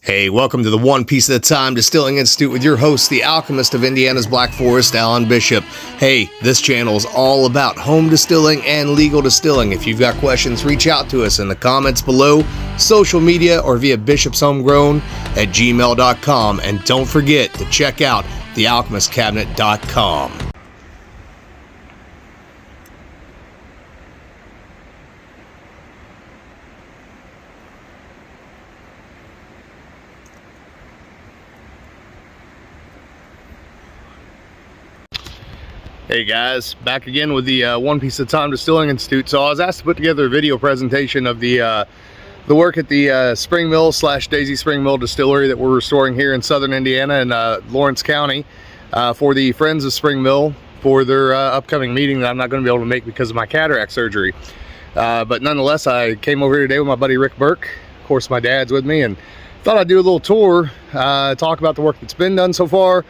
Hey, welcome to the One Piece at a Time Distilling Institute with your host, the alchemist of Indiana's Black Forest, Alan Bishop. Hey, this channel is all about home distilling and legal distilling. If you've got questions, reach out to us in the comments below, social media, or via bishopshomegrown@gmail.com. And don't forget to check out thealchemistcabinet.com. Hey guys, back again with the One Piece at a Time Distilling Institute. So I was asked to put together a video presentation of the work at the Spring Mill / Daisy Spring Mill Distillery that we're restoring here in southern Indiana in Lawrence County for the Friends of Spring Mill for their upcoming meeting that I'm not going to be able to make because of my cataract surgery. But nonetheless, I came over here today with my buddy Rick Burke. Of course, my dad's with me, and thought I'd do a little tour, talk about the work that's been done so far,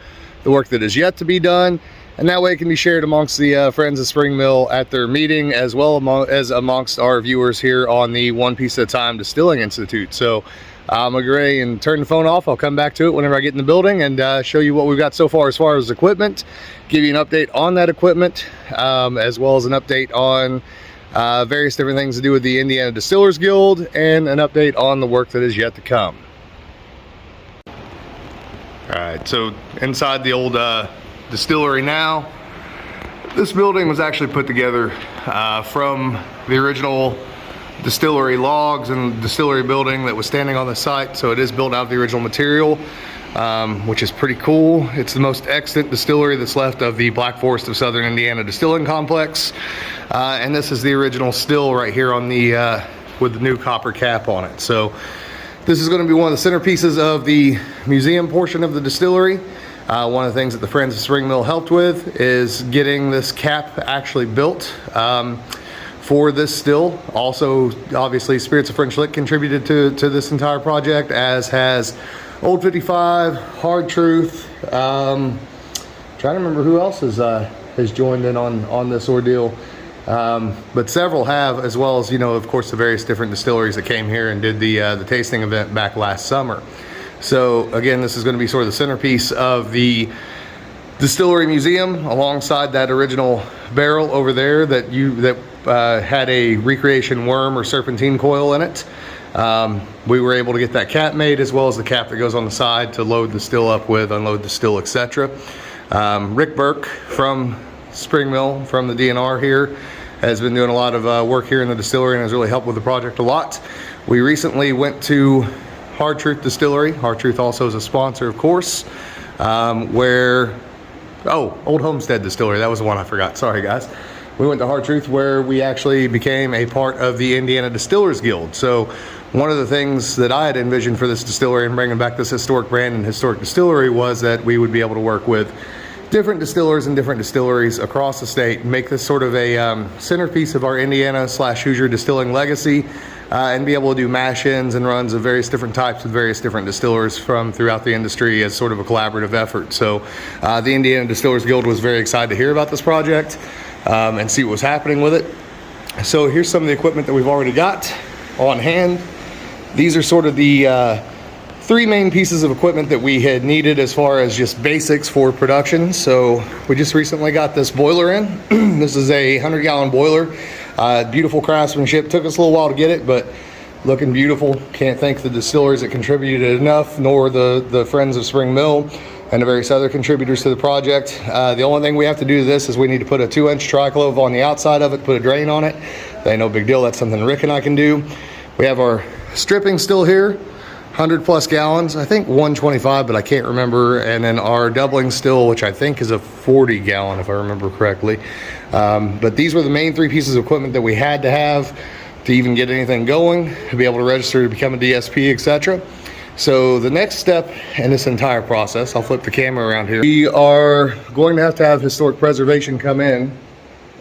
the work that is yet to be done, and that way it can be shared amongst the Friends of Spring Mill at their meeting, as well as amongst our viewers here on the One Piece at a Time Distilling Institute. So I'm gonna go ready and turn the phone off. I'll come back to it whenever I get in the building and show you what we've got so far as equipment, give you an update on that equipment, as well as an update on various different things to do with the Indiana Distillers Guild, and an update on the work that is yet to come. All right, so inside the old distillery now. This building was actually put together from the original distillery logs and distillery building that was standing on the site. So it is built out of the original material, which is pretty cool. It's the most extant distillery that's left of the Black Forest of Southern Indiana Distilling Complex. And this is the original still right here on the with the new copper cap on it. So this is going to be one of the centerpieces of the museum portion of the distillery. One of the things that the Friends of Spring Mill helped with is getting this cap actually built for this still. Also, obviously, Spirits of French Lick contributed to this entire project, as has Old 55, Hard Truth. Trying to remember who else has joined in on this ordeal. But several have, as well as, you know, of course, the various different distilleries that came here and did the tasting event back last summer. So again, this is going to be sort of the centerpiece of the distillery museum, alongside that original barrel over there that had a recreation worm or serpentine coil in it. We were able to get that cap made, as well as the cap that goes on the side to load the still up with, unload the still, etc. Rick Burke from Spring Mill, from the DNR here, has been doing a lot of work here in the distillery and has really helped with the project a lot. We recently went to Hard Truth Distillery. Hard Truth also is a sponsor, of course, where, Old Homestead Distillery, that was the one I forgot, sorry guys. We went to Hard Truth, where we actually became a part of the Indiana Distillers Guild. So one of the things that I had envisioned for this distillery and bringing back this historic brand and historic distillery was that we would be able to work with different distillers and different distilleries across the state and make this sort of a centerpiece of our Indiana / Hoosier distilling legacy, and be able to do mash-ins and runs of various different types with various different distillers from throughout the industry as sort of a collaborative effort. So the Indiana Distillers Guild was very excited to hear about this project and see what was happening with it. So here's some of the equipment that we've already got on hand. These are sort of the three main pieces of equipment that we had needed as far as just basics for production. So we just recently got this boiler in. This is a 100-gallon boiler. Beautiful craftsmanship. Took us a little while to get it, but looking beautiful. Can't thank the distillers that contributed enough, nor the Friends of Spring Mill and the various other contributors to the project. The only thing we have to do to this is we need to put a 2-inch triclove on the outside of it, put a drain on it. That ain't no big deal. That's something Rick and I can do. We have our stripping still here, 100+ gallons, I think 125, but I can't remember. And then our doubling still, which I think is a 40-gallon, if I remember correctly. But these were the main three pieces of equipment that we had to have to even get anything going, to be able to register to become a DSP, etc. So the next step in this entire process, I'll flip the camera around here. We are going to have historic preservation come in,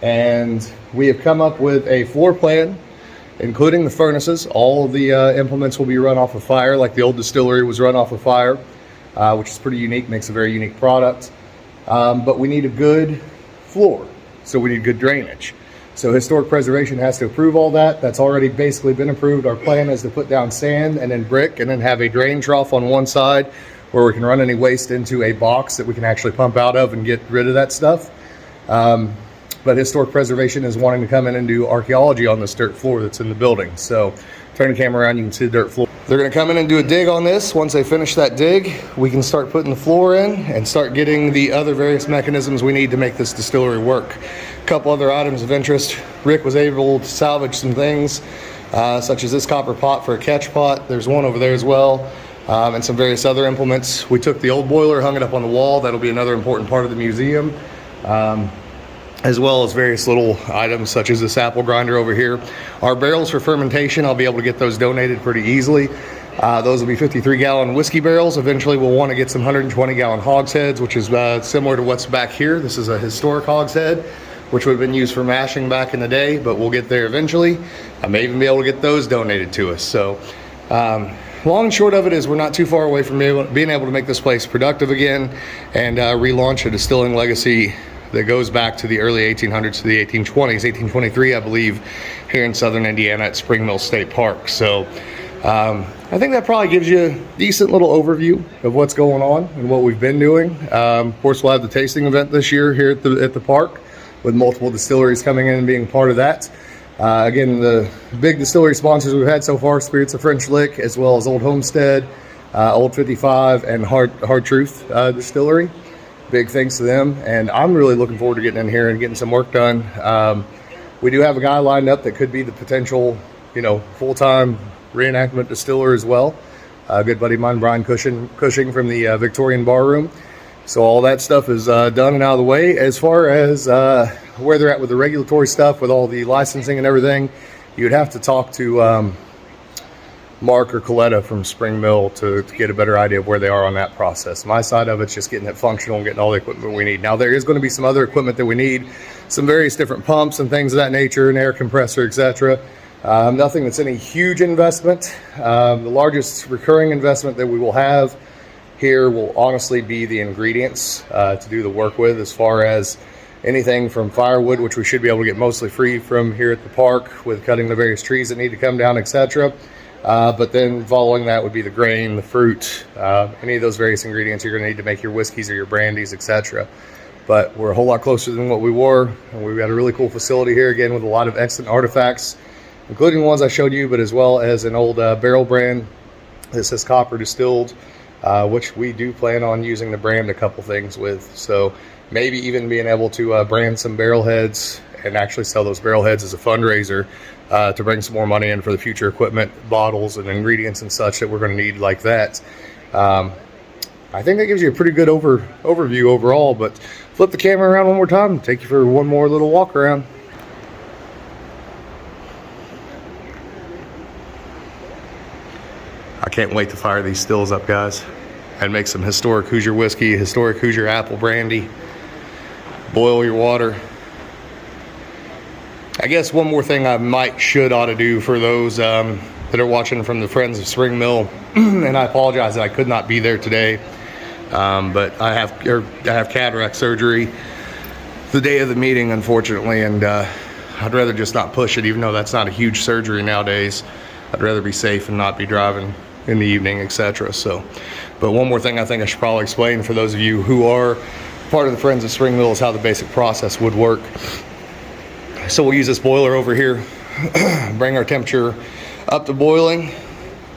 and we have come up with a floor plan, including the furnaces. All of the implements will be run off of fire, like the old distillery was run off of fire, which is pretty unique, makes a very unique product. But we need a good floor, so we need good drainage. So historic preservation has to approve all that. That's already basically been approved. Our plan is to put down sand and then brick and then have a drain trough on one side where we can run any waste into a box that we can actually pump out of and get rid of that stuff. But historic preservation is wanting to come in and do archaeology on this dirt floor that's in the building. So turn the camera around, you can see the dirt floor. They're gonna come in and do a dig on this. Once they finish that dig, we can start putting the floor in and start getting the other various mechanisms we need to make this distillery work. A couple other items of interest. Rick was able to salvage some things, such as this copper pot for a catch pot. There's one over there as well, and some various other implements. We took the old boiler, hung it up on the wall. That'll be another important part of the museum. As well as various little items such as this apple grinder over here. Our barrels for fermentation, I'll be able to get those donated pretty easily. Those will be 53-gallon whiskey barrels. Eventually we'll want to get some 120-gallon hogsheads, which is similar to what's back here. This is a historic hogshead, which would have been used for mashing back in the day, but we'll get there eventually. I may even be able to get those donated to us. So long and short of it is we're not too far away from being able to make this place productive again and relaunch a distilling legacy that goes back to the early 1800s to the 1820s, 1823, I believe, here in southern Indiana at Spring Mill State Park. So I think that probably gives you a decent little overview of what's going on and what we've been doing. Of course, we'll have the tasting event this year here at the park with multiple distilleries coming in and being part of that. Again, the big distillery sponsors we've had so far, Spirits of French Lick, as well as Old Homestead, Old 55, and Hard Truth Distillery. Big thanks to them, and I'm really looking forward to getting in here and getting some work done. We do have a guy lined up that could be the potential, full-time reenactment distiller as well. A good buddy of mine, Brian Cushing from the Victorian Bar Room. So all that stuff is done and out of the way. As far as where they're at with the regulatory stuff, with all the licensing and everything, you'd have to talk to Mark or Coletta from Spring Mill to get a better idea of where they are on that process. My side of it's just getting it functional and getting all the equipment we need. Now there is going to be some other equipment that we need, some various different pumps and things of that nature, an air compressor, etc. Nothing that's any huge investment. The largest recurring investment that we will have here will honestly be the ingredients to do the work with, as far as anything from firewood, which we should be able to get mostly free from here at the park with cutting the various trees that need to come down, etc. But then following that would be the grain, the fruit, any of those various ingredients you're going to need to make your whiskeys or your brandies, etc. But we're a whole lot closer than what we were, and we've got a really cool facility here, again, with a lot of excellent artifacts, including the ones I showed you, but as well as an old barrel brand that says copper distilled, which we do plan on using to brand a couple things with. So maybe even being able to brand some barrel heads and actually sell those barrel heads as a fundraiser to bring some more money in for the future equipment, bottles and ingredients and such that we're going to need like that. I think that gives you a pretty good overview overall, but flip the camera around one more time, take you for one more little walk around. I can't wait to fire these stills up, guys, and make some historic Hoosier whiskey, historic Hoosier apple brandy, boil your water. I guess one more thing I ought to do for those that are watching from the Friends of Spring Mill, and I apologize that I could not be there today, but I have cataract surgery the day of the meeting, unfortunately, and I'd rather just not push it, even though that's not a huge surgery nowadays. I'd rather be safe and not be driving in the evening, etc. So, but one more thing I think I should probably explain for those of you who are part of the Friends of Spring Mill is how the basic process would work. So we'll use this boiler over here, bring our temperature up to boiling.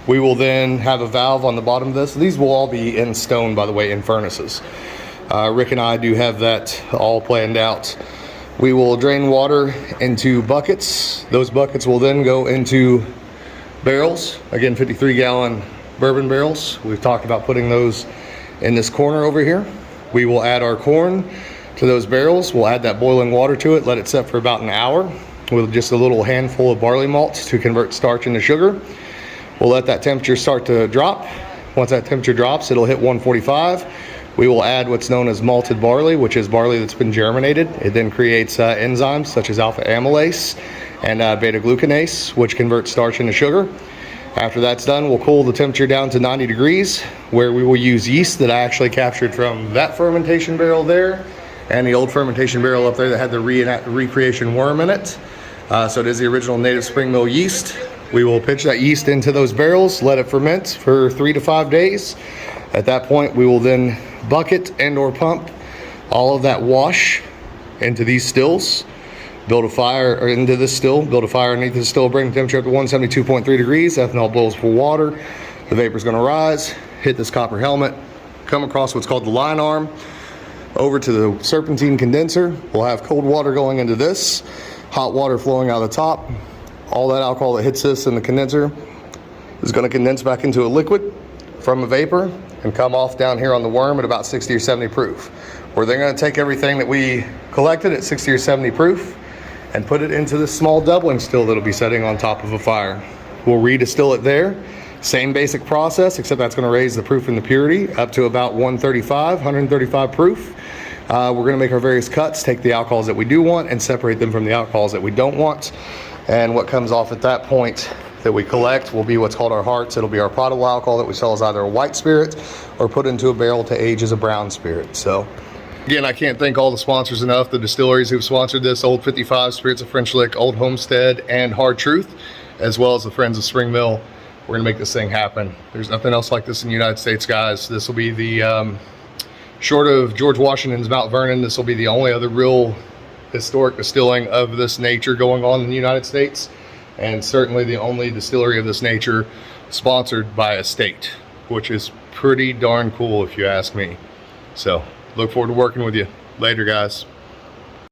We will then have a valve on the bottom of this. These will all be in stone, by the way, in furnaces. Rick and I do have that all planned out. We will drain water into buckets. Those buckets will then go into barrels, again 53-gallon bourbon barrels. We've talked about putting those in this corner over here. We will add our corn to those barrels. We'll add that boiling water to it, let it set for about an hour with just a little handful of barley malt to convert starch into sugar. We'll let that temperature start to drop. Once that temperature drops, it'll hit 145. We will add what's known as malted barley, which is barley that's been germinated. It then creates enzymes such as alpha amylase and beta glucanase, which convert starch into sugar. After that's done, we'll cool the temperature down to 90 degrees, where we will use yeast that I actually captured from that fermentation barrel there, and the old fermentation barrel up there that had the recreation worm in it. So it is the original native spring mill yeast. We will pitch that yeast into those barrels, let it ferment for 3 to 5 days. At that point, we will then bucket and or pump all of that wash into these stills, build a fire, or into this still, build a fire underneath the still, bring the temperature up to 172.3 degrees. Ethanol boils for water. The vapor is going to rise, hit this copper helmet, come across what's called the line arm, over to the serpentine condenser. We'll have cold water going into this, hot water flowing out of the top. All that alcohol that hits this in the condenser is going to condense back into a liquid from a vapor and come off down here on the worm at about 60 or 70 proof. We're then going to take everything that we collected at 60 or 70 proof and put it into this small doubling still that'll be setting on top of a fire. We'll redistill it there. Same basic process, except that's going to raise the proof and the purity up to about 135 proof. We're going to make our various cuts, take the alcohols that we do want and separate them from the alcohols that we don't want. And what comes off at that point that we collect will be what's called our hearts. It'll be our potable alcohol that we sell as either a white spirit or put into a barrel to age as a brown spirit. So again, I can't thank all the sponsors enough, the distilleries who've sponsored this: Old 55, Spirits of French Lick, Old Homestead, and Hard Truth, as well as the Friends of Spring Mill. We're gonna make this thing happen. There's nothing else like this in the United States, guys. This will be the, short of George Washington's Mount Vernon, this will be the only other real historic distilling of this nature going on in the United States, and certainly the only distillery of this nature sponsored by a state, which is pretty darn cool if you ask me. So look forward to working with you later, guys.